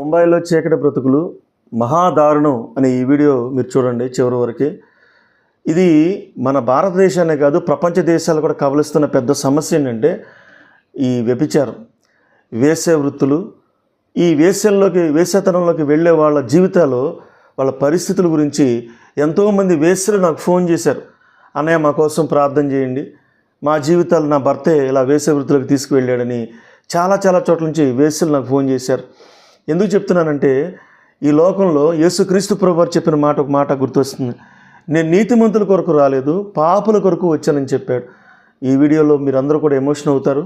ముంబైలో చీకటి బ్రతుకులు మహాదారుణం అనే ఈ వీడియో మీరు చూడండి చివరి వరకు. ఇది మన భారతదేశాన్ని కాదు ప్రపంచ దేశాలు కూడా కబలిస్తున్న పెద్ద సమస్య ఏంటంటే ఈ వ్యభిచారం, వేశ్య వృత్తులు. ఈ వేశ్యతనంలోకి వెళ్ళే వాళ్ళ జీవితాలు, వాళ్ళ పరిస్థితుల గురించి ఎంతోమంది వేశ్యలు నాకు ఫోన్ చేశారు. అన్నయ్య మా కోసం ప్రార్థన చేయండి, మా జీవితాలు నా భర్తే ఇలా వేశ్య వృత్తులకు తీసుకువెళ్ళాడని చాలా చోట్ల నుంచి వేశ్యలు నాకు ఫోన్ చేశారు. ఎందుకు చెప్తున్నానంటే ఈ లోకంలో యేసుక్రీస్తు ప్రభువారు చెప్పిన ఒక మాట గుర్తొస్తుంది. నేను నీతిమంతుల కొరకు రాలేదు, పాపుల కొరకు వచ్చానని చెప్పాడు. ఈ వీడియోలో మీరందరూ కూడా ఎమోషన్ అవుతారు.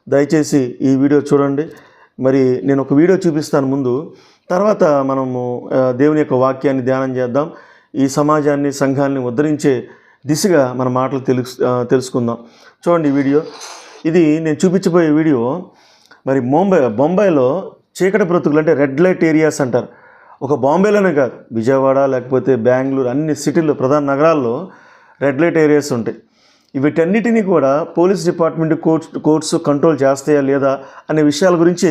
దయచేసి ఈ వీడియో చూడండి. మరి నేను ఒక వీడియో చూపిస్తాను ముందు, తర్వాత మనము దేవుని యొక్క వాక్యాన్ని ధ్యానం చేద్దాం. ఈ సమాజాన్ని, సంఘాన్ని ఉద్ధరించే దిశగా మన మాటలు తెలుసుకుందాం. చూడండి ఈ వీడియో. ఇది నేను చూపించబోయే వీడియో మరి బొంబాయిలో చీకటి బ్రతుకులు అంటే రెడ్ లైట్ ఏరియాస్ అంటారు. ఒక బాంబేలోనే కాదు, విజయవాడ లేకపోతే బెంగళూరు, అన్ని సిటీల్లో, ప్రధాన నగరాల్లో రెడ్ లైట్ ఏరియాస్ ఉంటాయి. వీటన్నిటినీ కూడా పోలీస్ డిపార్ట్మెంట్, కోర్ట్స్ కంట్రోల్ చేస్తాయా లేదా అనే విషయాల గురించి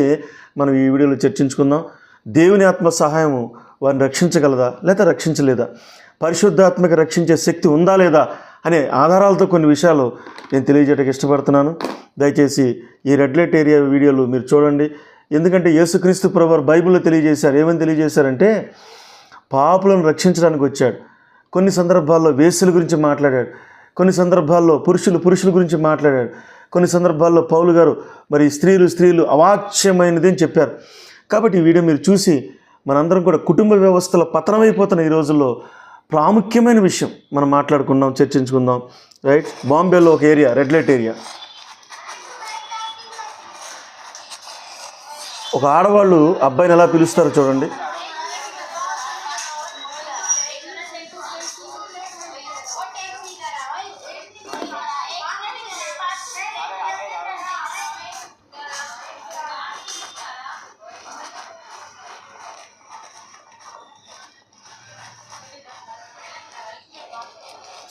మనం ఈ వీడియోలో చర్చించుకుందాం. దేవుని ఆత్మ సహాయం వారిని రక్షించగలదా లేదా రక్షించలేదా, పరిశుద్ధాత్మక రక్షించే శక్తి ఉందా లేదా అనే ఆధారాలతో కొన్ని విషయాలు నేను తెలియజేయడానికి ఇష్టపడుతున్నాను. దయచేసి ఈ రెడ్ లైట్ ఏరియా వీడియోలు మీరు చూడండి. ఎందుకంటే యేసుక్రీస్తు ప్రభువారు బైబిల్లో తెలియజేశారు. ఏమని తెలియజేశారంటే పాపులను రక్షించడానికి వచ్చాడు. కొన్ని సందర్భాల్లో వేశ్యల గురించి మాట్లాడాడు, కొన్ని సందర్భాల్లో పురుషుల గురించి మాట్లాడాడు, కొన్ని సందర్భాల్లో పౌలు గారు మరి స్త్రీలు అవాచ్యమైనది అని చెప్పారు. కాబట్టి ఈ వీడియో మీరు చూసి మనందరం కూడా కుటుంబ వ్యవస్థలో పతనమైపోతున్న ఈ రోజుల్లో ప్రాముఖ్యమైన విషయం మనం మాట్లాడుకుందాం, చర్చించుకుందాం. రైట్, బాంబేలో ఒక ఏరియా రెడ్ లైట్ ఏరియా. ఒక ఆడవాళ్ళు అబ్బాయిని ఎలా పిలుస్తారో చూడండి.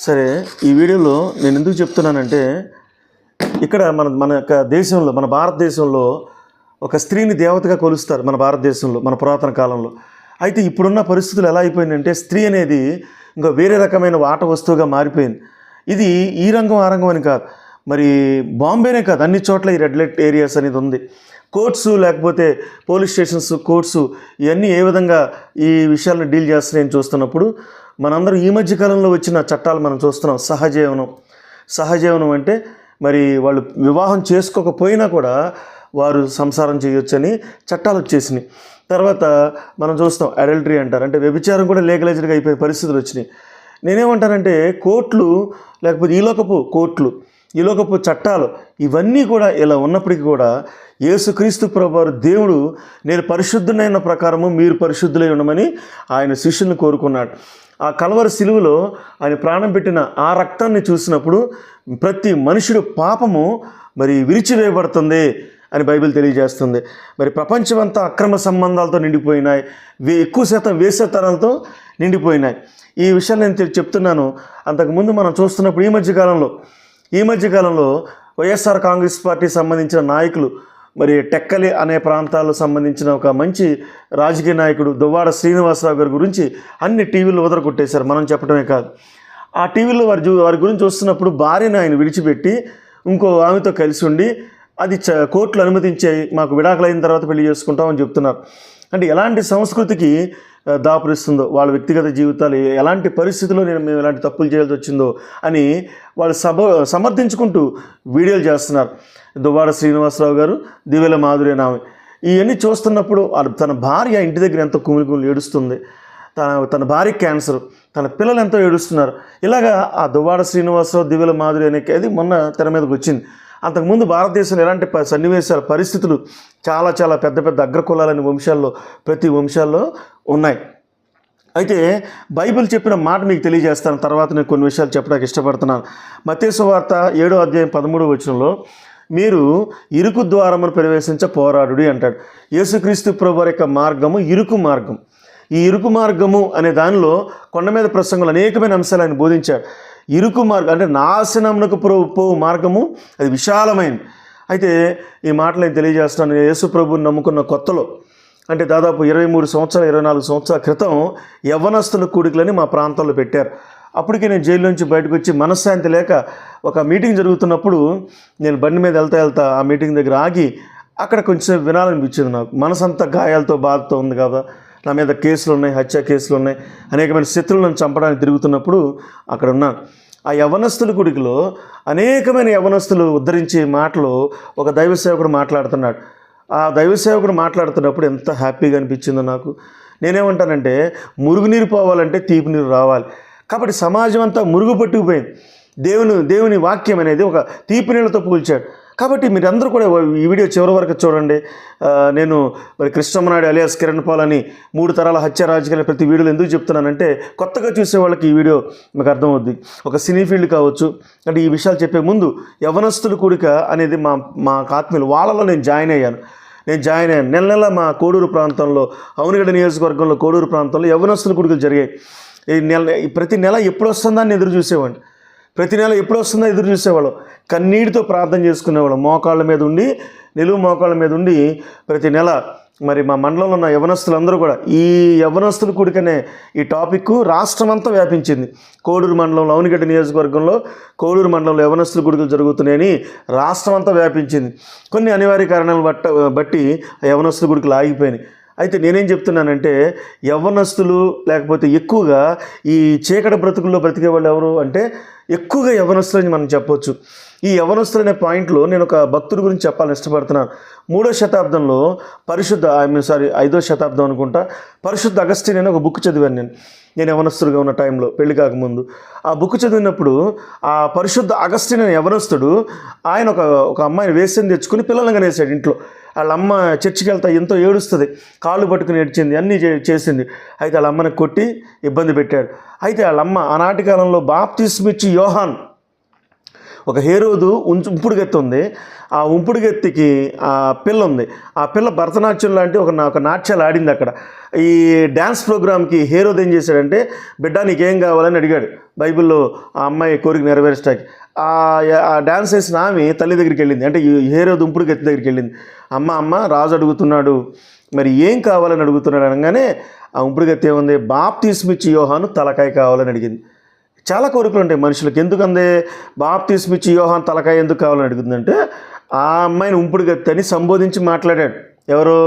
సరే, ఈ వీడియోలో నేను ఎందుకు చెప్తున్నానంటే ఇక్కడ మన యొక్క దేశంలో, మన భారతదేశంలో ఒక స్త్రీని దేవతగా కొలుస్తారు మన భారతదేశంలో, మన పురాతన కాలంలో. అయితే ఇప్పుడున్న పరిస్థితులు ఎలా అయిపోయిందంటే స్త్రీ అనేది ఇంకా వేరే రకమైన ఆట వస్తువుగా మారిపోయింది. ఇది ఈ రంగం ఆ రంగం అని కాదు, మరి బాంబేనే కాదు, అన్ని చోట్ల ఈ రెడ్ లైట్ ఏరియాస్ అనేది ఉంది. కోర్ట్స్ లేకపోతే పోలీస్ స్టేషన్స్, కోర్ట్స్ ఇవన్నీ ఏ విధంగా ఈ విషయాలను డీల్ చేస్తున్నాయని చూస్తున్నప్పుడు మనందరం ఈ మధ్య కాలంలో వచ్చిన చట్టాలు మనం చూస్తున్నాం. సహజీవనం అంటే మరి వాళ్ళు వివాహం చేసుకోకపోయినా కూడా వారు సంసారం చేయొచ్చని చట్టాలు వచ్చేసినాయి. తర్వాత మనం చూస్తాం అడల్టరీ అంటారు, అంటే వ్యభిచారం కూడా లీగలైజ్డ్గా అయిపోయే పరిస్థితులు వచ్చినాయి. నేనేమంటానంటే కోర్టులు లేకపోతే ఈలోకపు చట్టాలు ఇవన్నీ కూడా ఇలా ఉన్నప్పటికీ కూడా యేసుక్రీస్తు ప్రభువారు దేవుడు నేను పరిశుద్ధునైన ప్రకారము మీరు పరిశుద్ధులై ఉండమని ఆయన శిష్యులను కోరుకున్నాడు. ఆ కల్వరి సిలువలో ఆయన ప్రాణం పెట్టిన ఆ రక్తాన్ని చూసినప్పుడు ప్రతి మనుషుడు పాపము మరి విరిచివేయబడుతుంది అని బైబిల్ తెలియజేస్తుంది. మరి ప్రపంచమంతా అక్రమ సంబంధాలతో నిండిపోయినాయి, ఎక్కువ శాతం వేశ్యతనాలతో నిండిపోయినాయి. ఈ విషయాలు నేను చెప్తున్నాను. అంతకుముందు మనం చూస్తున్నప్పుడు ఈ మధ్యకాలంలో వైఎస్ఆర్ కాంగ్రెస్ పార్టీకి సంబంధించిన నాయకులు, మరి టెక్కలి అనే ప్రాంతాలకు సంబంధించిన ఒక మంచి రాజకీయ నాయకుడు దువ్వాడ శ్రీనివాసరావు గారి గురించి అన్ని టీవీలు వదలగొట్టేశారు. మనం చెప్పడమే కాదు, ఆ టీవీలో వారి గురించి చూస్తున్నప్పుడు భార్యను ఆయన విడిచిపెట్టి ఇంకో ఆమెతో కలిసి ఉండి అది కోర్టులు అనుమతించాయి, మాకు విడాకులు అయిన తర్వాత పెళ్లి చేసుకుంటామని చెప్తున్నారు. అంటే ఎలాంటి సంస్కృతికి దాపురిస్తుందో, వాళ్ళ వ్యక్తిగత జీవితాలు ఎలాంటి పరిస్థితుల్లో మేము ఎలాంటి తప్పులు చేయాల్సి వచ్చిందో అని వాళ్ళు సమర్థించుకుంటూ వీడియోలు చేస్తున్నారు. దువ్వాడ శ్రీనివాసరావు గారు, దివ్యల మాధురి నామె. ఇవన్నీ చూస్తున్నప్పుడు తన భార్య ఇంటి దగ్గర ఎంతో కుమిలి ఏడుస్తుంది, తన భార్య క్యాన్సర్, తన పిల్లలు ఎంతో ఏడుస్తున్నారు. ఇలాగా ఆ దువ్వాడ శ్రీనివాసరావు, దివ్యల మాధురి అది మొన్న తెర మీదకి వచ్చింది. అంతకుముందు భారతదేశంలో ఎలాంటి సన్నివేశాల పరిస్థితులు చాలా పెద్ద అగ్రకులాలని ప్రతి వంశాల్లో ఉన్నాయి. అయితే బైబిల్ చెప్పిన మాట మీకు తెలియజేస్తాను, తర్వాత నేను కొన్ని విషయాలు చెప్పడానికి ఇష్టపడుతున్నాను. మత్తయి సువార్త 7వ అధ్యాయం 13వ వచనంలో మీరు ఇరుకు ద్వారమును ప్రవేశించ పోరాడుడి అంటాడు. యేసుక్రీస్తు ప్రభువారి యొక్క మార్గము ఇరుకు మార్గం. ఈ ఇరుకు మార్గము అనే దానిలో కొండ మీద ప్రసంగంలో అనేకమైన అంశాలు ఆయన బోధించాడు. ఇరుకు మార్గం అంటే నాశనమునకు పోవు మార్గము అది విశాలమైనది. అయితే ఈ మాటలు నేను తెలియజేస్తున్నాను. యేసు ప్రభువుని నమ్ముకున్న కొత్తలో అంటే దాదాపు 23 సంవత్సరాలు 24 సంవత్సరాల క్రితం యవ్వనస్తుల కూడికలని మా ప్రాంతంలో పెట్టారు. అప్పటికే నేను జైలు నుంచి బయటకు వచ్చి మనశ్శాంతి లేక ఒక మీటింగ్ జరుగుతున్నప్పుడు నేను బండి మీద వెళ్తా ఆ మీటింగ్ దగ్గర ఆగి అక్కడ కొంచెం వినాలనిపించింది. నాకు మనసంతా గాయాలతో బాధతో ఉంది కదా, నా మీద కేసులు ఉన్నాయి, హత్య కేసులు ఉన్నాయి, అనేకమైన శత్రువులను చంపడానికి తిరుగుతున్నప్పుడు అక్కడ ఉన్నాను. ఆ యవ్వనస్తుల గుడికిలో అనేకమైన యవ్వనస్తులు ఉద్ధరించే మాటలు ఒక దైవ సేవకుడు మాట్లాడుతున్నాడు. ఆ దైవ సేవకుడు మాట్లాడుతున్నప్పుడు ఎంత హ్యాపీగా అనిపించిందో నాకు. నేనేమంటానంటే మురుగునీరు పోవాలంటే తీపి నీరు రావాలి. కాబట్టి సమాజం అంతా మురుగు పట్టుకుపోయింది. దేవుని వాక్యం అనేది ఒక తీపి నీళ్ళతో పోల్చాడు. కాబట్టి మీరందరూ కూడా ఈ వీడియో చివరి వరకు చూడండి. నేను మరి కృష్ణమ్మనాయుడు అలియాస్ కిరణ్ పాల్ అని 3 తరాల హత్య రాజకీయాలు ప్రతి వీడియోలో ఎందుకు చెప్తున్నానంటే కొత్తగా చూసే వాళ్ళకి ఈ వీడియో మీకు అర్థమవుద్ది. ఒక సినీ ఫీల్డ్ కావచ్చు. అంటే ఈ విషయాలు చెప్పే ముందు యవ్వనస్తుల కూడిక అనేది మా ఆత్మీయులు వాళ్ళలో నేను జాయిన్ అయ్యాను. నెల నెల మా కోడూరు ప్రాంతంలో, అవనిగడ్డ నియోజకవర్గంలో కోడూరు ప్రాంతంలో యవ్వనస్తుల కూడికలు జరిగాయి. ప్రతి నెల ఎప్పుడు వస్తుందని ఎదురు చూసేవాడిని. ప్రతి నెల ఎప్పుడు వస్తుందో ఎదురు చూసేవాళ్ళం. కన్నీటితో ప్రార్థన చేసుకునేవాళ్ళం. నిలువు మోకాళ్ళ మీద ఉండి ప్రతి నెల మరి మా మండలంలో ఉన్న యవ్వనస్తులందరూ కూడా ఈ యవ్వనస్తుల కూడికనే ఈ టాపిక్ రాష్ట్రమంతా వ్యాపించింది. కోడూరు మండలంలో, అవనిగడ్డ నియోజకవర్గంలో కోడూరు మండలంలో యవ్వనస్తుల కూడికలు జరుగుతున్నాయని రాష్ట్రమంతా వ్యాపించింది. కొన్ని అనివార్య కారణాలను బట్టి యవ్వనస్తుల కూడికలు ఆగిపోయినాయి. అయితే నేనేం చెప్తున్నానంటే యవ్వనస్తులు లేకపోతే ఎక్కువగా ఈ చీకటి బ్రతుకుల్లో బ్రతికే వాళ్ళు ఎవరు అంటే ఎక్కువగా యవ్వనస్తులని మనం చెప్పొచ్చు. ఈ యవ్వనస్తులు అనే పాయింట్లో నేను ఒక భక్తుడి గురించి చెప్పాలని ఇష్టపడుతున్నాను. 3వ శతాబ్దంలో 5వ శతాబ్దం అనుకుంటా, పరిశుద్ధ అగస్టిన్ అని ఒక బుక్ చదివాను నేను యవ్వనస్తుడుగా ఉన్న టైంలో, పెళ్లి కాకముందు. ఆ బుక్ చదివినప్పుడు ఆ పరిశుద్ధ అగస్టిన్ అనే యవ్వనస్తుడు ఆయన ఒక అమ్మాయిని వేసిని తెచ్చుకుని పిల్లలను కనేసాడు ఇంట్లో. వాళ్ళ అమ్మ చర్చికి వెళ్తా ఎంతో ఏడుస్తుంది, కాళ్ళు పట్టుకుని ఏడ్చింది, అన్నీ చేసింది. అయితే వాళ్ళ అమ్మని కొట్టి ఇబ్బంది పెట్టాడు. అయితే వాళ్ళ అమ్మ ఆనాటి కాలంలో బాప్తిస్మిచ్చి యోహాన్, ఒక హేరోదు ఉంపుడుగెత్తి ఉంది. ఆ ఉంపుడుగెత్తికి ఆ పిల్ల ఉంది. ఆ పిల్ల భరతనాట్యం లాంటి ఒక నాట్యాలు ఆడింది అక్కడ. ఈ డ్యాన్స్ ప్రోగ్రామ్కి హేరోదు ఏం చేశాడంటే, బిడ్డ నీకేం కావాలని అడిగాడు. బైబిల్లో ఆ అమ్మాయి కోరిక నెరవేర్చడానికి ఆ డ్యాన్స్ వేసిన ఆమె తల్లి దగ్గరికి వెళ్ళింది. అంటే ఈ హేరోదు ఉంపుడుగెత్తి దగ్గరికి వెళ్ళింది. అమ్మ రాజు అడుగుతున్నాడు, మరి ఏం కావాలని అడుగుతున్నాడు అనగానే ఆ ఉంపుడుగెత్తి ఏముంది, బాప్తిస్మిచ్చి యోహాను తలకాయ కావాలని అడిగింది. చాలా కోరికలు ఉంటాయి మనుషులకు. ఎందుకందే బాప్తిస్మిచ్చి యోహాన్ తలకాయ ఎందుకు కావాలని అడుగుతుందంటే ఆ అమ్మాయిని ఉంపుడుగెత్తి అని సంబోధించి మాట్లాడాడు. ఎవరు?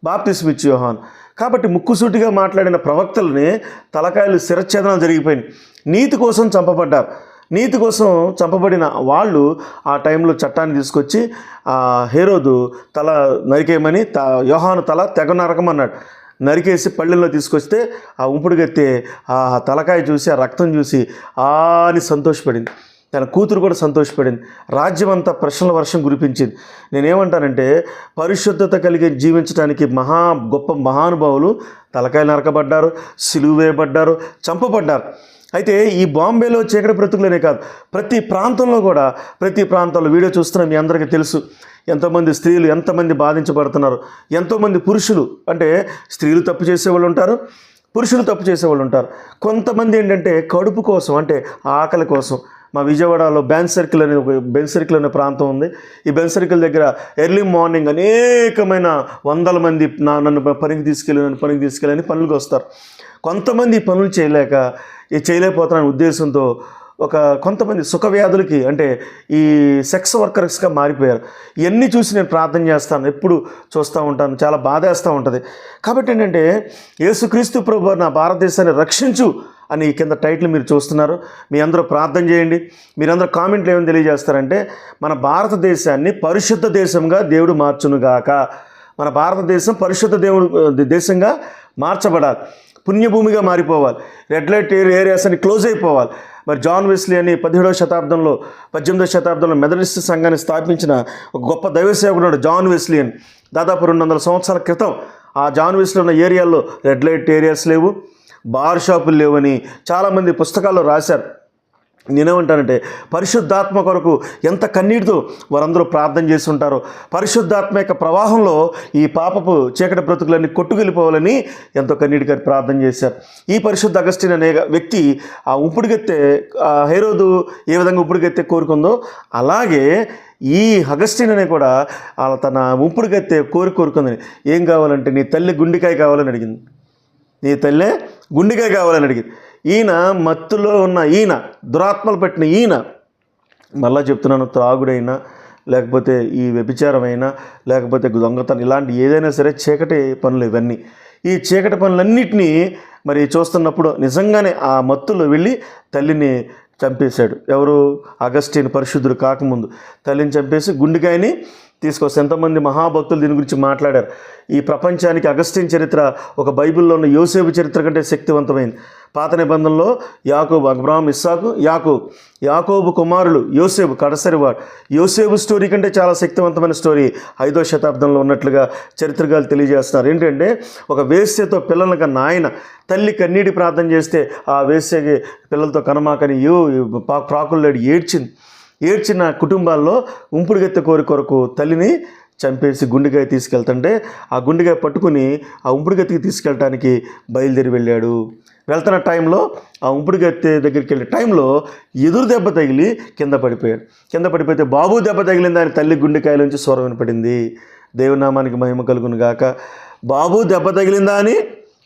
బాప్తిస్మిచ్చి యోహాన్. కాబట్టి ముక్కుసూటిగా మాట్లాడిన ప్రవక్తలని తలకాయలు శిరచ్ఛేదనాలు జరిగిపోయినాయి. నీతి కోసం చంపబడ్డారు. నీతి కోసం చంపబడిన వాళ్ళు ఆ టైంలో చట్టాన్ని తీసుకొచ్చి హేరోదు తల నరికేయమని యోహాను తల తెగ నరకమన్నాడు. నరికేసి పళ్ళెల్లో తీసుకొస్తే ఆ ఉంపుడుగెత్తే ఆ తలకాయ చూసి ఆ రక్తం చూసి అని సంతోషపడింది. తన కూతురు కూడా సంతోషపడింది. రాజ్యం అంతా ప్రశ్నల వర్షం కురిపించింది. నేనేమంటానంటే పరిశుద్ధత కలిగి జీవించడానికి గొప్ప మహానుభావులు తలకాయలు నరకబడ్డారు, సిలువ వేయబడ్డారు, చంపబడ్డారు. అయితే ఈ బాంబేలో చీకటి బ్రతుకులనే కాదు, ప్రతి ప్రాంతంలో వీడియో చూస్తున్న మీ అందరికీ తెలుసు ఎంతోమంది స్త్రీలు ఎంతమంది బాధించబడుతున్నారు. ఎంతోమంది పురుషులు, అంటే స్త్రీలు తప్పు చేసేవాళ్ళు ఉంటారు, పురుషులు తప్పు చేసేవాళ్ళు ఉంటారు. కొంతమంది ఏంటంటే కడుపు కోసం, అంటే ఆకలి కోసం. మా విజయవాడలో బెంజ్ సర్కిల్ అనే ప్రాంతం ఉంది. ఈ బెంజ్ సర్కిల్ దగ్గర ఎర్లీ మార్నింగ్ అనేకమైన వందల మంది నన్ను పనికి తీసుకెళ్ళని పనులకు వస్తారు. కొంతమంది ఈ పనులు చేయలేకపోతున్న ఉద్దేశంతో కొంతమంది సుఖవ్యాధులకి, అంటే ఈ సెక్స్ వర్కర్స్గా మారిపోయారు. ఇవన్నీ చూసి నేను ప్రార్థన చేస్తాను, ఎప్పుడు చూస్తూ ఉంటాను, చాలా బాధేస్తూ ఉంటుంది. కాబట్టి ఏంటంటే యేసుక్రీస్తు ప్రభువు నా భారతదేశాన్ని రక్షించు అని కింద టైటిల్ మీరు చూస్తున్నారు. మీ అందరూ ప్రార్థన చేయండి. మీరందరూ కామెంట్లు ఏమని తెలియజేస్తారంటే, మన భారతదేశాన్ని పరిశుద్ధ దేశంగా దేవుడు మార్చునుగాక. మన భారతదేశం పరిశుద్ధ దేశంగా మార్చబడాలి, పుణ్యభూమిగా మారిపోవాలి, రెడ్ లైట్ ఏరియాస్ అని క్లోజ్ అయిపోవాలి. మరి జాన్ వెస్లీ అని 18వ శతాబ్దంలో మెథడిస్ట్ సంఘాన్ని స్థాపించిన ఒక గొప్ప దైవ సేవకుడు జాన్ వెస్లీ అని. దాదాపు 200 సంవత్సరాల క్రితం ఆ జాన్ వెస్లీ ఉన్న ఏరియాల్లో రెడ్ లైట్ ఏరియాస్ లేవు, బార్ షాపులు లేవని చాలామంది పుస్తకాల్లో రాశారు. నేనేమంటానంటే పరిశుద్ధాత్మ కొరకు ఎంత కన్నీటితో వారందరూ ప్రార్థన చేసి ఉంటారో, పరిశుద్ధాత్మ యొక్క ప్రవాహంలో ఈ పాపపు చీకటి బ్రతుకులన్నీ కొట్టుకెళ్ళిపోవాలని ఎంతో కన్నీటిగా ప్రార్థన చేశారు. ఈ పరిశుద్ధ అగస్టిన్ అనే వ్యక్తి ఆ ఉంపుడుగెత్తే హేరోదు ఏ విధంగా ఉంపుడుగెత్తే కోరుకుందో అలాగే ఈ అగస్టిన్ అనే కూడా తన ఉంపుడుగెత్తే కోరుకుందని. ఏం కావాలంటే నీ తల్లి గుండెకాయ కావాలని అడిగింది. నీ తల్లే గుండెకాయ కావాలని అడిగింది. ఈయన మత్తులో ఉన్న ఈయన, దురాత్మలు పట్టిన ఈయన, మళ్ళా చెప్తున్నాను, త్రాగుడైనా లేకపోతే ఈ వ్యభిచారమైనా లేకపోతే దొంగతనం ఇలాంటి ఏదైనా సరే చీకటి పనులు ఇవన్నీ. ఈ చీకటి పనులన్నిటినీ మరి చూస్తున్నప్పుడు నిజంగానే ఆ మత్తులో వెళ్ళి తల్లిని చంపేశాడు. ఎవరు? అగస్టిన్ పరిశుద్ధుడు కాకముందు తల్లిని చంపేసి గుండెకాయని తీసుకొస్తే ఎంతోమంది మహాభక్తులు దీని గురించి మాట్లాడారు. ఈ ప్రపంచానికి అగస్టిన్ చరిత్ర ఒక బైబిల్లో ఉన్న యోసేపు చరిత్ర కంటే శక్తివంతమైంది. పాత నిబంధనలో యాకోబు, అబ్రహాం, ఇస్సాకు, యాకోబు కుమారులు యోసేపు కడసరివాడు. యోసేపు స్టోరీ కంటే చాలా శక్తివంతమైన స్టోరీ 5వ శతాబ్దంలో ఉన్నట్లుగా చరిత్రకారులు తెలియజేస్తున్నారు. ఏంటంటే ఒక వేశ్యతో పిల్లల కన్నా ఆయన తల్లి కన్నీటి ప్రార్థన చేస్తే ఆ వేశ్యకి పిల్లలతో కనమాకని ప్రాకుల్లాడి ఏడ్చిన కుటుంబాల్లో ఉంపుడుగెత్త కొరకు తల్లిని చంపేసి గుండెకాయ తీసుకెళ్తుంటే ఆ గుండెకాయ పట్టుకుని ఆ ఉంపుడుగెత్తికి తీసుకెళ్ళటానికి బయలుదేరి వెళ్ళాడు. వెళ్తున్న టైంలో ఆ ఉంపుడుగెత్తే దగ్గరికి వెళ్ళే టైంలో ఎదురు దెబ్బ తగిలి కింద పడిపోయాడు. కింద పడిపోతే బాబు దెబ్బ తగిలింది, ఆయన తల్లి గుండెకాయలోంచి స్వరం వినపడింది. దేవునామానికి మహిమ కలుగును గాక. బాబు దెబ్బ తగిలిందా అని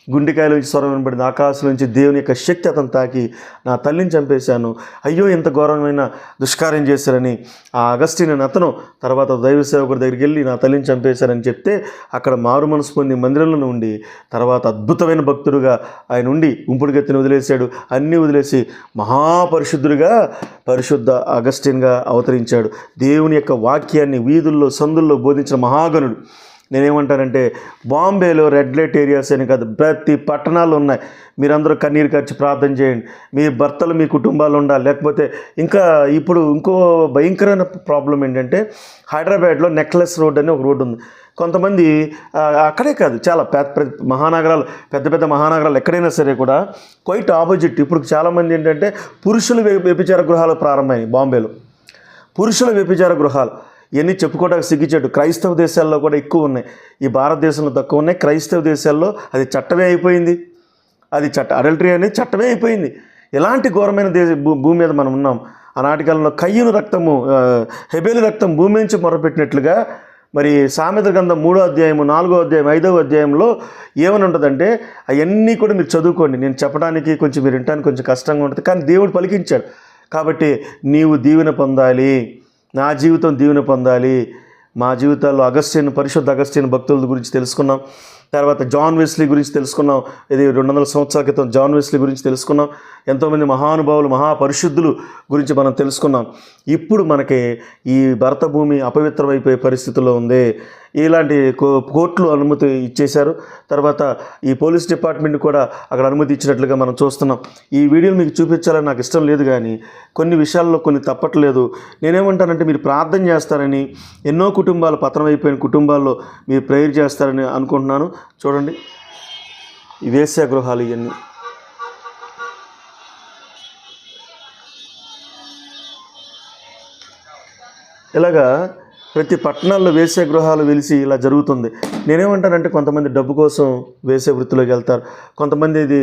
గుండెకాయల నుంచి స్వరం వినబడింది. ఆకాశం నుంచి దేవుని యొక్క శక్తి అతను తాకి నా తల్లిని చంపేశాను, అయ్యో ఎంత ఘోరమైన దుష్కార్యం చేశారని ఆ అగస్టిన్ అని అతను తర్వాత దైవ సేవకుడి దగ్గరికి వెళ్ళి నా తల్లిని చంపేశారని చెప్తే అక్కడ మారు మనసు పొంది మందిరంలో ఉండి తర్వాత అద్భుతమైన భక్తుడుగా ఆయన ఉండి ఉంపుడుగెత్తిని వదిలేశాడు. అన్నీ వదిలేసి మహాపరిశుద్ధుడిగా పరిశుద్ధ అగస్టిన్గా అవతరించాడు. దేవుని యొక్క వాక్యాన్ని వీధుల్లో సందుల్లో బోధించిన మహాగణుడు. నేనేమంటానంటే బాంబేలో రెడ్ లైట్ ఏరియాస్ అని కాదు, ప్రతి పట్టణాలు ఉన్నాయి. మీరందరూ కన్నీరు ఖర్చు ప్రార్థన చేయండి. మీ భర్తలు మీ కుటుంబాలు ఉండాలి. లేకపోతే ఇంకా ఇప్పుడు ఇంకో భయంకరమైన ప్రాబ్లం ఏంటంటే హైదరాబాద్లో నెక్లెస్ రోడ్ అని ఒక రోడ్డు ఉంది. కొంతమంది అక్కడే కాదు, చాలా పెద్ద పెద్ద మహానగరాలు ఎక్కడైనా సరే కూడా క్వైట్ ఆపోజిట్. ఇప్పుడు చాలామంది ఏంటంటే పురుషుల వ్యభిచార గృహాలు ప్రారంభమైనాయి బాంబేలో. పురుషుల వ్యభిచార గృహాలు ఇవన్నీ చెప్పుకోవడానికి సిగ్గుచేటు. క్రైస్తవ దేశాల్లో కూడా ఎక్కువ ఉన్నాయి, ఈ భారతదేశంలో తక్కువ ఉన్నాయి. క్రైస్తవ దేశాల్లో అది చట్టమే అయిపోయింది. అడల్టరీ అనేది చట్టమే అయిపోయింది. ఎలాంటి ఘోరమైన భూమి మీద మనం ఉన్నాం. ఆనాటి కాలంలో కయ్యూను రక్తము, హెబేలు రక్తం భూమి నుంచి మొరపెట్టినట్లుగా మరి సామెత గ్రంథం 3వ అధ్యాయము 4వ అధ్యాయం 5వ అధ్యాయంలో ఏమని ఉంటుందంటే అవన్నీ కూడా మీరు చదువుకోండి. నేను చెప్పడానికి కొంచెం మీరు వినడానికి కొంచెం కష్టంగా ఉంటుంది, కానీ దేవుడు పలికించాడు. కాబట్టి నీవు దీవెన పొందాలి, నా జీవితం దీవెన పొందాలి. మా జీవితాల్లో పరిశుద్ధ అగస్టిన్ భక్తుల గురించి తెలుసుకున్నాం. తర్వాత జాన్ వెస్లీ గురించి తెలుసుకున్నాం. ఇది 200 సంవత్సరాల క్రితం జాన్ వెస్లీ గురించి తెలుసుకున్నాం. ఎంతోమంది మహానుభావులు, మహాపరిశుద్ధులు గురించి మనం తెలుసుకున్నాం. ఇప్పుడు మనకి ఈ భరత భూమి అపవిత్రమైపోయే పరిస్థితుల్లో ఉంది. ఇలాంటి కోర్టులు అనుమతి ఇచ్చేశారు. తర్వాత ఈ పోలీస్ డిపార్ట్మెంట్ కూడా అక్కడ అనుమతి ఇచ్చినట్లుగా మనం చూస్తున్నాం. ఈ వీడియోలు మీకు చూపించాలని నాకు ఇష్టం లేదు, కానీ కొన్ని విషయాల్లో కొన్ని తప్పట్లేదు. నేనేమంటానంటే మీరు ప్రార్థన చేస్తారని, ఎన్నో కుటుంబాలు పతనమైపోయిన కుటుంబాల్లో మీరు ప్రేయర్ చేస్తారని అనుకుంటున్నాను. చూడండి ఈ వేశ్య గృహాలు ఇవన్నీ. ఇలాగా ప్రతి పట్టణాల్లో వేసే గృహాలు వెలిసి ఇలా జరుగుతుంది. నేనేమంటానంటే కొంతమంది డబ్బు కోసం వేసే వృత్తిలోకి వెళ్తారు, కొంతమంది ఇది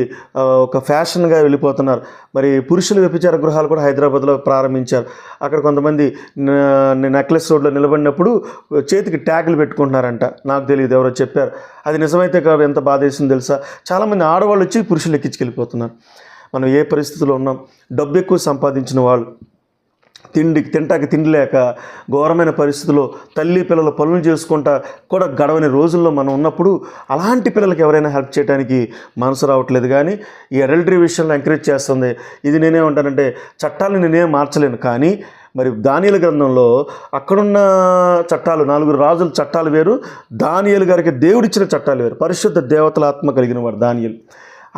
ఒక ఫ్యాషన్గా వెళ్ళిపోతున్నారు. మరి పురుషుల వ్యభిచార గృహాలు కూడా హైదరాబాద్లో ప్రారంభించారు. అక్కడ కొంతమంది నెక్లెస్ రోడ్లో నిలబడినప్పుడు చేతికి ట్యాగులు పెట్టుకుంటున్నారంట. నాకు తెలియదు, ఎవరో చెప్పారు. అది నిజమైతే ఎంత బాధ వేసింది తెలుసా? చాలామంది ఆడవాళ్ళు వచ్చి పురుషులు ఎక్కించుకెళ్ళిపోతున్నారు. మనం ఏ పరిస్థితిలో ఉన్నాం? డబ్బు ఎక్కువ సంపాదించిన వాళ్ళు తింటాకి తిండి లేక ఘోరమైన పరిస్థితుల్లో తల్లి పిల్లలు పనులు చేసుకుంటా కూడా గడవని రోజుల్లో మనం ఉన్నప్పుడు అలాంటి పిల్లలకి ఎవరైనా హెల్ప్ చేయడానికి మనసు రావట్లేదు. కానీ ఈ అడల్టరీ విషయంలో ఎంకరేజ్ చేస్తుంది. ఇది నేనేమంటానంటే చట్టాలను నేనేం మార్చలేను, కానీ మరి దానియేలు గ్రంథంలో అక్కడున్న చట్టాలు, 4 రాజుల చట్టాలు వేరు, దానియేలు గారికి దేవుడిచ్చిన చట్టాలు వేరు. పరిశుద్ధ దేవతల ఆత్మ కలిగిన వాడు దానియేలు.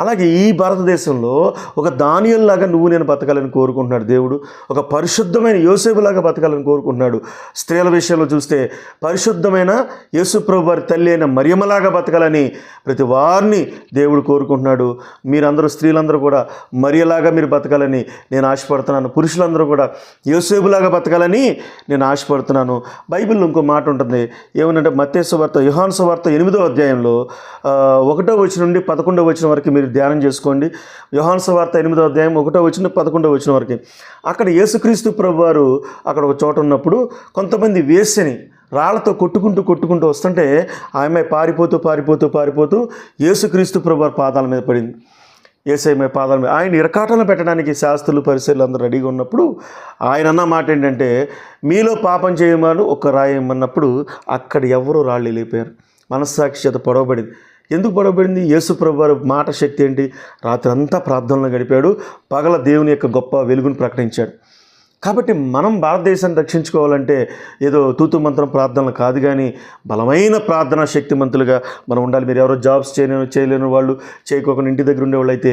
అలాగే ఈ భారతదేశంలో ఒక దానియేలులాగా నువ్వు నేను బతకాలని కోరుకుంటున్నాడు దేవుడు. ఒక పరిశుద్ధమైన యోసేపులాగా బతకాలని కోరుకుంటున్నాడు. స్త్రీల విషయంలో చూస్తే పరిశుద్ధమైన యేసుప్రభు వారి తల్లి అయిన మరియమ్మలాగా బతకాలని ప్రతి వారిని దేవుడు కోరుకుంటున్నాడు. మీరందరూ స్త్రీలందరూ కూడా మరియలాగా మీరు బతకాలని నేను ఆశపడుతున్నాను. పురుషులందరూ కూడా యోసేపులాగా బతకాలని నేను ఆశపడుతున్నాను. బైబిల్లో ఇంకో మాట ఉంటుంది, ఏమనంటే మత్తయి సువార్త, యోహాను సువార్త 8వ అధ్యాయంలో 1వ వచనం నుండి 11వ వచనం వరకు మీరు ధ్యానం చేసుకోండి. యోహాను సువార్త 8వ అధ్యాయం 1వ వచనం 11వ వచనం వరకు. అక్కడ యేసుక్రీస్తు ప్రభు వారు అక్కడ ఒక చోట ఉన్నప్పుడు కొంతమంది వేశ్యని రాళ్లతో కొట్టుకుంటూ వస్తుంటే ఆమె పారిపోతూ యేసుక్రీస్తు ప్రభు వారి పాదాల మీద పడింది. యేసయ్య పాదాల మీద ఆయన ఇరకాటంలో పెట్టడానికి శాస్త్రులు పరిశీలు అందరూ రెడీగా ఉన్నప్పుడు ఆయన అన్న మాట ఏంటంటే, మీలో పాపం చేయమని ఒక రాయమన్నప్పుడు అక్కడ ఎవరో రాళ్ళు వెళ్ళిపోయారు. మనస్సాక్షి చేత పొడవబడింది. ఎందుకు పొడవబడింది? యేసు ప్రభు వారి మాట శక్తి ఏంటి? రాత్రి అంతా ప్రార్థనలో గడిపాడు, పగల దేవుని యొక్క గొప్ప వెలుగును ప్రకటించాడు. కాబట్టి మనం భారతదేశాన్ని రక్షించుకోవాలంటే ఏదో తూతు మంత్రం ప్రార్థనలు కాదు, కానీ బలమైన ప్రార్థనా శక్తిమంతులుగా మనం ఉండాలి. మీరు ఎవరో జాబ్స్ చేయలేని వాళ్ళు, చేయకోకుండా ఇంటి దగ్గర ఉండేవాళ్ళు అయితే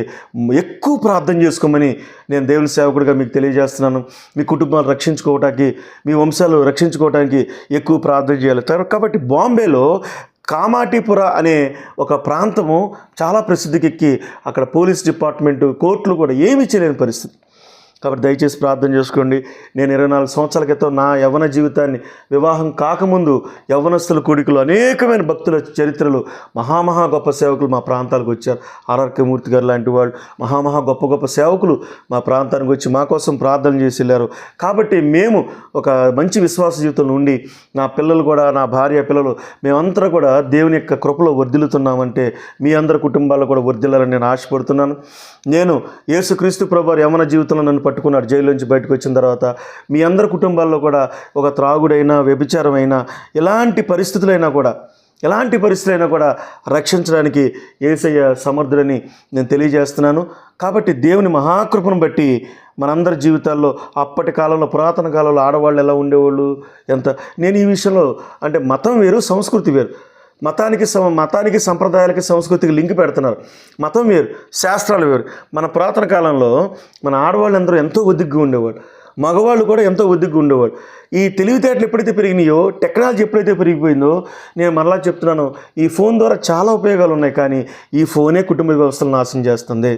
ఎక్కువ ప్రార్థన చేసుకోమని నేను దేవుని సేవకుడిగా మీకు తెలియజేస్తున్నాను. మీ కుటుంబాలు రక్షించుకోవడానికి, మీ వంశాలు రక్షించుకోవడానికి ఎక్కువ ప్రార్థన చేయాలి. కాబట్టి బాంబేలో కామాటిపుర అనే ఒక ప్రాంతము చాలా ప్రసిద్ధికెక్కి అక్కడ పోలీస్ డిపార్ట్మెంటు, కోర్టులు కూడా ఏమీ చేయలేని పరిస్థితి. కాబట్టి దయచేసి ప్రార్థన చేసుకోండి. నేను 24 సంవత్సరాల క్రితం నా యవ్వన జీవితాన్ని, వివాహం కాకముందు యవ్వనస్తుల కూడికలు అనేకమైన భక్తుల చరిత్రలు, మహామహా గొప్ప సేవకులు మా ప్రాంతాలకు వచ్చారు. ఆర్ఆర్కే మూర్తి గారు లాంటి వాళ్ళు మహామహా గొప్ప సేవకులు మా ప్రాంతానికి వచ్చి మా కోసం ప్రార్థన చేసి వెళ్ళారు. కాబట్టి మేము ఒక మంచి విశ్వాస జీవితంలో ఉండి, నా పిల్లలు కూడా, నా భార్య పిల్లలు, మేమంతా కూడా దేవుని యొక్క కృపలో వర్ధిల్లుతున్నామంటే మీ అందరి కుటుంబాల్లో కూడా వర్ధిల్లాలని నేను ఆశపడుతున్నాను. నేను యేసుక్రీస్తు ప్రభువారు యవ్వన జీవితంలో నన్ను పట్టుకున్నాడు. జైలు నుంచి బయటకు వచ్చిన తర్వాత మీ అందరి కుటుంబాల్లో కూడా ఒక త్రాగుడైనా, వ్యభిచారమైనా, ఎలాంటి పరిస్థితులైనా కూడా రక్షించడానికి యేసయ్య సమర్థుడని నేను తెలియజేస్తున్నాను. కాబట్టి దేవుని మహాకృపను బట్టి మనందరి జీవితాల్లో, అప్పటి కాలంలో, పురాతన కాలంలో ఆడవాళ్ళు ఎలా ఉండేవాళ్ళు, నేను ఈ విషయంలో అంటే మతం వేరు, సంస్కృతి వేరు. మతానికి సంప్రదాయాలకి సంస్కృతికి లింక్ పెడుతున్నారు. మతం వేరు, శాస్త్రాలు వేరు. మన పురాతన కాలంలో మన ఆడవాళ్ళు అందరూ ఎంతో ఒద్దిగ్గా ఉండేవాడు, మగవాళ్ళు కూడా ఎంతో ఒద్దిగ్గా ఉండేవాడు. ఈ తెలివితేటలు ఎప్పుడైతే పెరిగినాయో, టెక్నాలజీ ఎప్పుడైతే పెరిగిపోయిందో, నేను మరలా చెప్తున్నాను, ఈ ఫోన్ ద్వారా చాలా ఉపయోగాలు ఉన్నాయి, కానీ ఈ ఫోనే కుటుంబ వ్యవస్థలను నాశనం చేస్తుంది.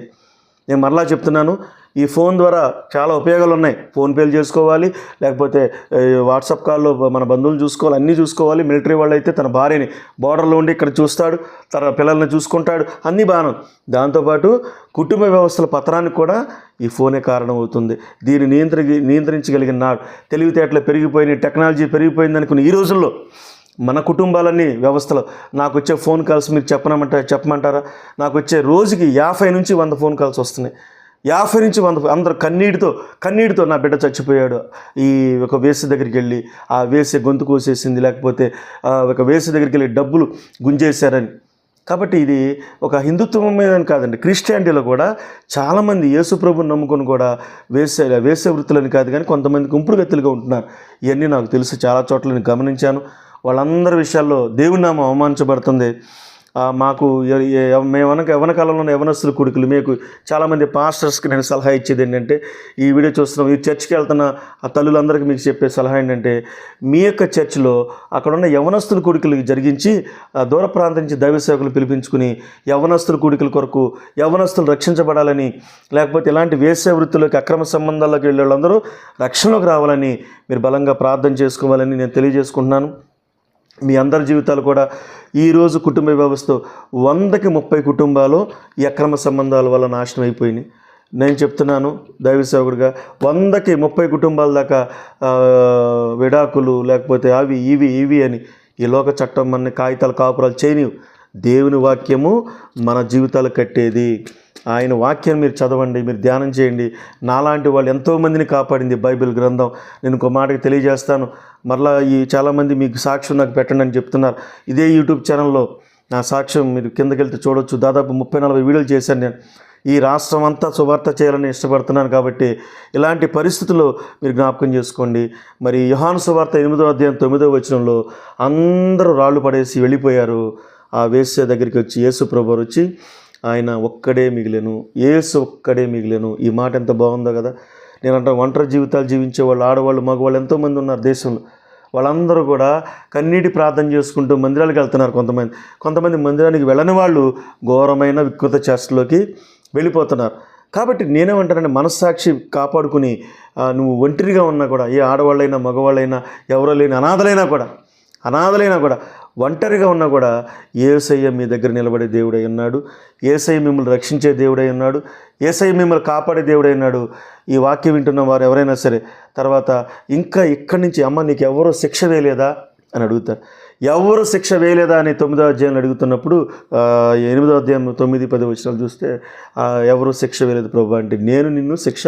నేను మరలా చెప్తున్నాను, ఈ ఫోన్ ద్వారా చాలా ఉపయోగాలు ఉన్నాయి. ఫోన్పేలు చేసుకోవాలి, లేకపోతే వాట్సాప్ కాల్లో మన బంధువులు చూసుకోవాలి, అన్నీ చూసుకోవాలి. మిలిటరీ వాళ్ళు అయితే తన భార్యని బోర్డర్లో ఉండి ఇక్కడ చూస్తాడు, తన పిల్లల్ని చూసుకుంటాడు, అన్నీ బాగా. దాంతోపాటు కుటుంబ వ్యవస్థల పతనానికి కూడా ఈ ఫోనే కారణం అవుతుంది. దీన్ని నియంత్రించగలిగిన నాడు, తెలివితేటలు పెరిగిపోయినాయి, టెక్నాలజీ పెరిగిపోయింది అనుకుని ఈ రోజుల్లో మన కుటుంబాలన్నీ వ్యవస్థలో నాకు వచ్చే ఫోన్ కాల్స్ మీరు చెప్పమంటారా? నాకు వచ్చే రోజుకి 50 నుంచి 100 ఫోన్ కాల్స్ వస్తున్నాయి. 50 నుంచి 100. అందరూ కన్నీటితో నా బిడ్డ చచ్చిపోయాడు, ఈ ఒక వేశ్య దగ్గరికి వెళ్ళి ఆ వేశ్య గొంతు కోసేసింది, లేకపోతే ఒక వేశ్య దగ్గరికి వెళ్ళి డబ్బులు గుంజేశారని. కాబట్టి ఇది ఒక హిందుత్వం మీద కాదండి, క్రిస్టియానిటీలో కూడా చాలామంది యేసుప్రభుని నమ్ముకొని కూడా వేశ్య వృత్తులని కాదు, కానీ కొంతమంది గుంపుడు గత్తులుగా ఉంటున్నారు. ఇవన్నీ నాకు తెలుసు, చాలా చోట్ల నేను గమనించాను. వాళ్ళందరి విషయాల్లో దేవుని నామం అవమానించబడుతుంది. మాకు యవ్వన కాలంలో యవ్వనస్తుల కొడుకులు, మీకు చాలామంది పాస్టర్స్కి నేను సలహా ఇచ్చేది ఏంటంటే, ఈ వీడియో చూస్తున్నాం, ఈ చర్చ్కి వెళ్తున్న ఆ తల్లులందరికీ మీకు చెప్పే సలహా ఏంటంటే, మీ యొక్క చర్చ్లో అక్కడున్న యవ్వనస్తుల కొడుకులు జరిగించి దూర ప్రాంతం నుంచి దైవ సేవకులు పిలిపించుకుని యవ్వనస్తుల కొడుకుల కొరకు యవ్వనస్తులు రక్షించబడాలని, లేకపోతే ఇలాంటి వేశ్య వృత్తులకి, అక్రమ సంబంధాల్లోకి వెళ్ళే వాళ్ళందరూ రక్షణలోకి రావాలని మీరు బలంగా ప్రార్థన చేసుకోవాలని నేను తెలియజేసుకుంటున్నాను. మీ అందరి జీవితాలు కూడా ఈరోజు కుటుంబ వ్యవస్థ 100కి 30 కుటుంబాలు ఈ అక్రమ సంబంధాల వల్ల నాశనం అయిపోయినాయి. నేను చెప్తున్నాను దైవ సేవకుడిగా, 100కి 30 కుటుంబాల దాకా విడాకులు, లేకపోతే అవి ఇవి అని ఈ లోక చట్టం మన కాగితాలు కాపురాలు చేయనివి. దేవుని వాక్యము మన జీవితాలు కట్టేది. ఆయన వాక్యాన్ని మీరు చదవండి, మీరు ధ్యానం చేయండి. నాలాంటి వాళ్ళు ఎంతోమందిని కాపాడింది బైబిల్ గ్రంథం. నేను ఒక మాటకి తెలియజేస్తాను, మరలా ఈ చాలామంది మీకు సాక్ష్యం నాకు పెట్టండి అని చెప్తున్నారు. ఇదే యూట్యూబ్ ఛానల్లో నా సాక్ష్యం మీరు కిందకి వెళ్తే చూడొచ్చు. దాదాపు 30-40 వీడియోలు చేశాను నేను. ఈ రాష్ట్రం అంతా సువార్త చేయాలని ఇష్టపడుతున్నాను. కాబట్టి ఇలాంటి పరిస్థితుల్లో మీరు జ్ఞాపకం చేసుకోండి. మరి యోహాను సువార్త 8వ అధ్యాయం 9వ వచనంలో అందరూ రాళ్ళు పడేసి వెళ్ళిపోయారు. ఆ వేశ్య దగ్గరికి వచ్చి యేసు ప్రభువు వచ్చి ఆయన ఒక్కడే మిగిలెను, యేసు ఒక్కడే మిగిలెను. ఈ మాట ఎంత బాగుందో కదా. నేనంటే ఒంటరి జీవితాలు జీవించే వాళ్ళు, ఆడవాళ్ళు, మగవాళ్ళు ఎంతోమంది ఉన్నారు దేశంలో. వాళ్ళందరూ కూడా కన్నీటి ప్రార్థన చేసుకుంటూ మందిరాలకు వెళ్తున్నారు. కొంతమంది మందిరానికి వెళ్ళని వాళ్ళు ఘోరమైన వికృత చేష్టలోకి వెళ్ళిపోతున్నారు. కాబట్టి నేనేమంటానంటే మనస్సాక్షి కాపాడుకుని నువ్వు ఒంటరిగా ఉన్నా కూడా, ఏ ఆడవాళ్ళైనా మగవాళ్ళైనా ఎవరో లేని అనాథలైనా కూడా ఒంటరిగా ఉన్నా కూడా యేసయ్య మీ దగ్గర నిలబడే దేవుడై ఉన్నాడు. యేసయ్య మిమ్మల్ని రక్షించే దేవుడై ఉన్నాడు. యేసయ్య మిమ్మల్ని కాపాడే దేవుడై ఉన్నాడు. ఈ వాక్యం వింటున్న వారు ఎవరైనా సరే తర్వాత ఇంకా ఇక్కడి నుంచి అమ్మ నీకు ఎవరో శిక్ష వేయలేదా అని అడుగుతారు. ఎవరు శిక్ష వేయలేదా అని 9వ అధ్యాయంలో అడుగుతున్నప్పుడు 8వ అధ్యాయం 9, 10 వచనాలు చూస్తే ఎవరు శిక్ష వేయలేదు ప్రభు అంటే, నేను నిన్ను శిక్ష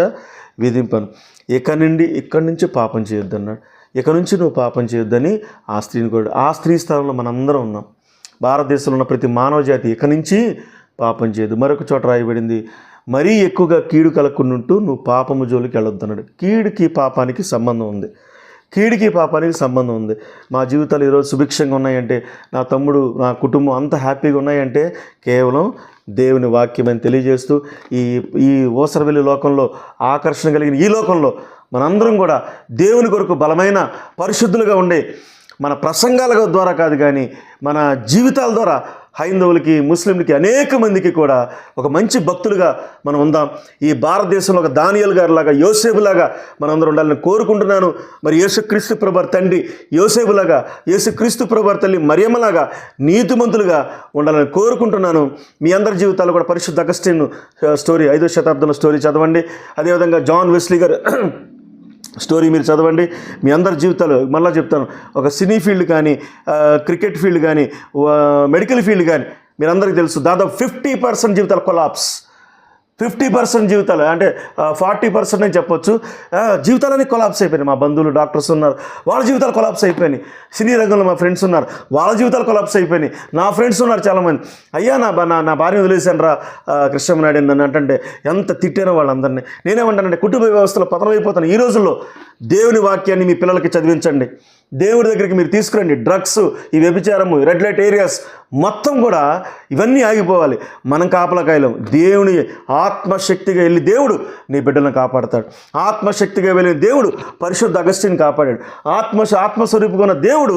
విధింపను, ఇక్కడి నుంచి పాపం చేయొద్దన్నాడు. ఇక నుంచి నువ్వు పాపం చేయొద్దని ఆ స్త్రీని కూడా, ఆ స్త్రీ స్థానంలో మనందరం ఉన్నాం. భారతదేశంలో ఉన్న ప్రతి మానవ జాతి ఇక నుంచి పాపం చేయదు. మరొక చోట రాయబడింది, మరీ ఎక్కువగా కీడు కలగకుండుంటూ నువ్వు పాపము జోలికి వెళ్ళొద్దన్నాడు. కీడుకి పాపానికి సంబంధం ఉంది. మా జీవితాలు ఈరోజు సుభిక్షంగా ఉన్నాయంటే, నా తమ్ముడు, నా కుటుంబం అంత హ్యాపీగా ఉన్నాయంటే కేవలం దేవుని వాక్యం అని తెలియజేస్తూ, ఈ ఓసరవెల్లి లోకంలో, ఆకర్షణ కలిగిన ఈ లోకంలో మనందరం కూడా దేవుని కొరకు బలమైన పరిశుద్ధులుగా ఉండే మన ప్రసంగాల ద్వారా కాదు కానీ మన జీవితాల ద్వారా హైందవులకి, ముస్లింలకి, అనేక మందికి కూడా ఒక మంచి భక్తులుగా మనం ఉందాం. ఈ భారతదేశంలో ఒక దానియేలు గారిలాగా, యోసేపులాగా మనందరం ఉండాలని కోరుకుంటున్నాను. మరి యేసుక్రీస్తు ప్రభువారి తండ్రి యోసేపులాగా, యేసుక్రీస్తు ప్రభువారి తల్లి మరియమ్మలాగా నీతిమంతులుగా ఉండాలని కోరుకుంటున్నాను. మీ అందరి జీవితాలు కూడా పరిశుద్ధ అగస్టిన్ స్టోరీ, 5వ శతాబ్దంలో స్టోరీ చదవండి. అదేవిధంగా జాన్ వెస్లీ గారు స్టోరీ మీరు చదవండి. మీ అందరి జీవితాలు, మళ్ళీ చెప్తాను, ఒక సినీ ఫీల్డ్ కానీ, క్రికెట్ ఫీల్డ్ కానీ, మెడికల్ ఫీల్డ్ కానీ మీరందరికీ తెలుసు, దాదాపు 50% జీవితాలు కొలాప్స్. 50% జీవితాలు అంటే 40% అని చెప్పొచ్చు. జీవితాలన్నీ కొలాప్స్ అయిపోయినాయి. మా బంధువులు డాక్టర్స్ ఉన్నారు, వాళ్ళ జీవితాలు కొలాప్స్ అయిపోయినాయి. సినీ రంగంలో మా ఫ్రెండ్స్ ఉన్నారు, వాళ్ళ జీవితాలు కొలాప్స్ అయిపోయినాయి. నా ఫ్రెండ్స్ ఉన్నారు చాలామంది, అయ్యా నా భార్య వదిలేశాను రా కృష్ణమనాయుడు నన్ను అంటే ఎంత తిట్టానో వాళ్ళందరినీ. నేనేమంటానంటే కుటుంబ వ్యవస్థలో పతనం అయిపోతాను. ఈ రోజుల్లో దేవుని వాక్యాన్ని మీ పిల్లలకి చదివించండి. దేవుడి దగ్గరికి మీరు తీసుకురండి. డ్రగ్స్, ఈ వ్యభిచారము, రెడ్ లైట్ ఏరియాస్ మొత్తం కూడా ఇవన్నీ ఆగిపోవాలి. మనం కాపలకాయలం. దేవుని ఆత్మశక్తిగా వెళ్ళి దేవుడు నీ బిడ్డలను కాపాడతాడు. ఆత్మశక్తిగా వెళ్ళిన దేవుడు పరిశుద్ధ అగస్టిని కాపాడాడు. ఆత్మస్వరూపుగా ఉన్న దేవుడు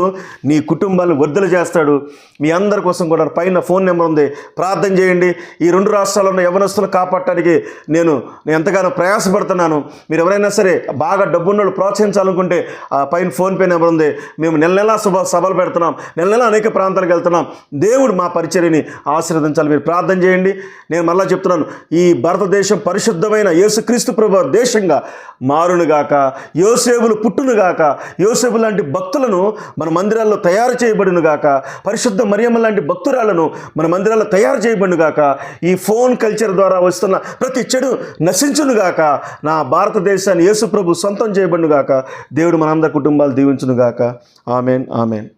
నీ కుటుంబాలను వర్ధలు చేస్తాడు. మీ అందరి కోసం కూడా పైన ఫోన్ నెంబర్ ఉంది, ప్రార్థన చేయండి. ఈ 2 రాష్ట్రాల్లో ఉన్న యవనస్తులను కాపాడటానికి నేను ఎంతగానో ప్రయాసపడుతున్నాను. మీరు ఎవరైనా సరే బాగా డబ్బున్నోళ్ళు ప్రోత్సహించాలనుకుంటే ఆ పైన ఫోన్పే నెంబర్ ఉంది. మేము నెల సభలు పెడుతున్నాం, నెల అనేక ప్రాంతాలకు వెళ్తున్నాం. దేవుడు మా పరిచర్యని ఆశీర్వదించాలి. మీరు ప్రార్థన చేయండి. నేను మళ్ళా చెప్తున్నాను, ఈ భారతదేశం పరిశుద్ధమైన యేసుక్రీస్తు ప్రభువు దేశంగా మారునుగాక, యోసేపులు పుట్టునుగాక, యోసేపు లాంటి భక్తులను మన మందిరాల్లో తయారు చేయబడునుగాక, పరిశుద్ధ మరియమ్మ లాంటి భక్తురాలను మన మందిరాల్లో తయారు చేయబడునుగాక, ఈ ఫోన్ కల్చర్ ద్వారా వస్తున్న ప్రతి చెడు నశించునుగాక, నా భారతదేశాన్ని యేసు ప్రభు సొంతం చేయబడునుగాక. దేవుడు మనందరి కుటుంబాలు దీవించునుగాక. Amen, amen.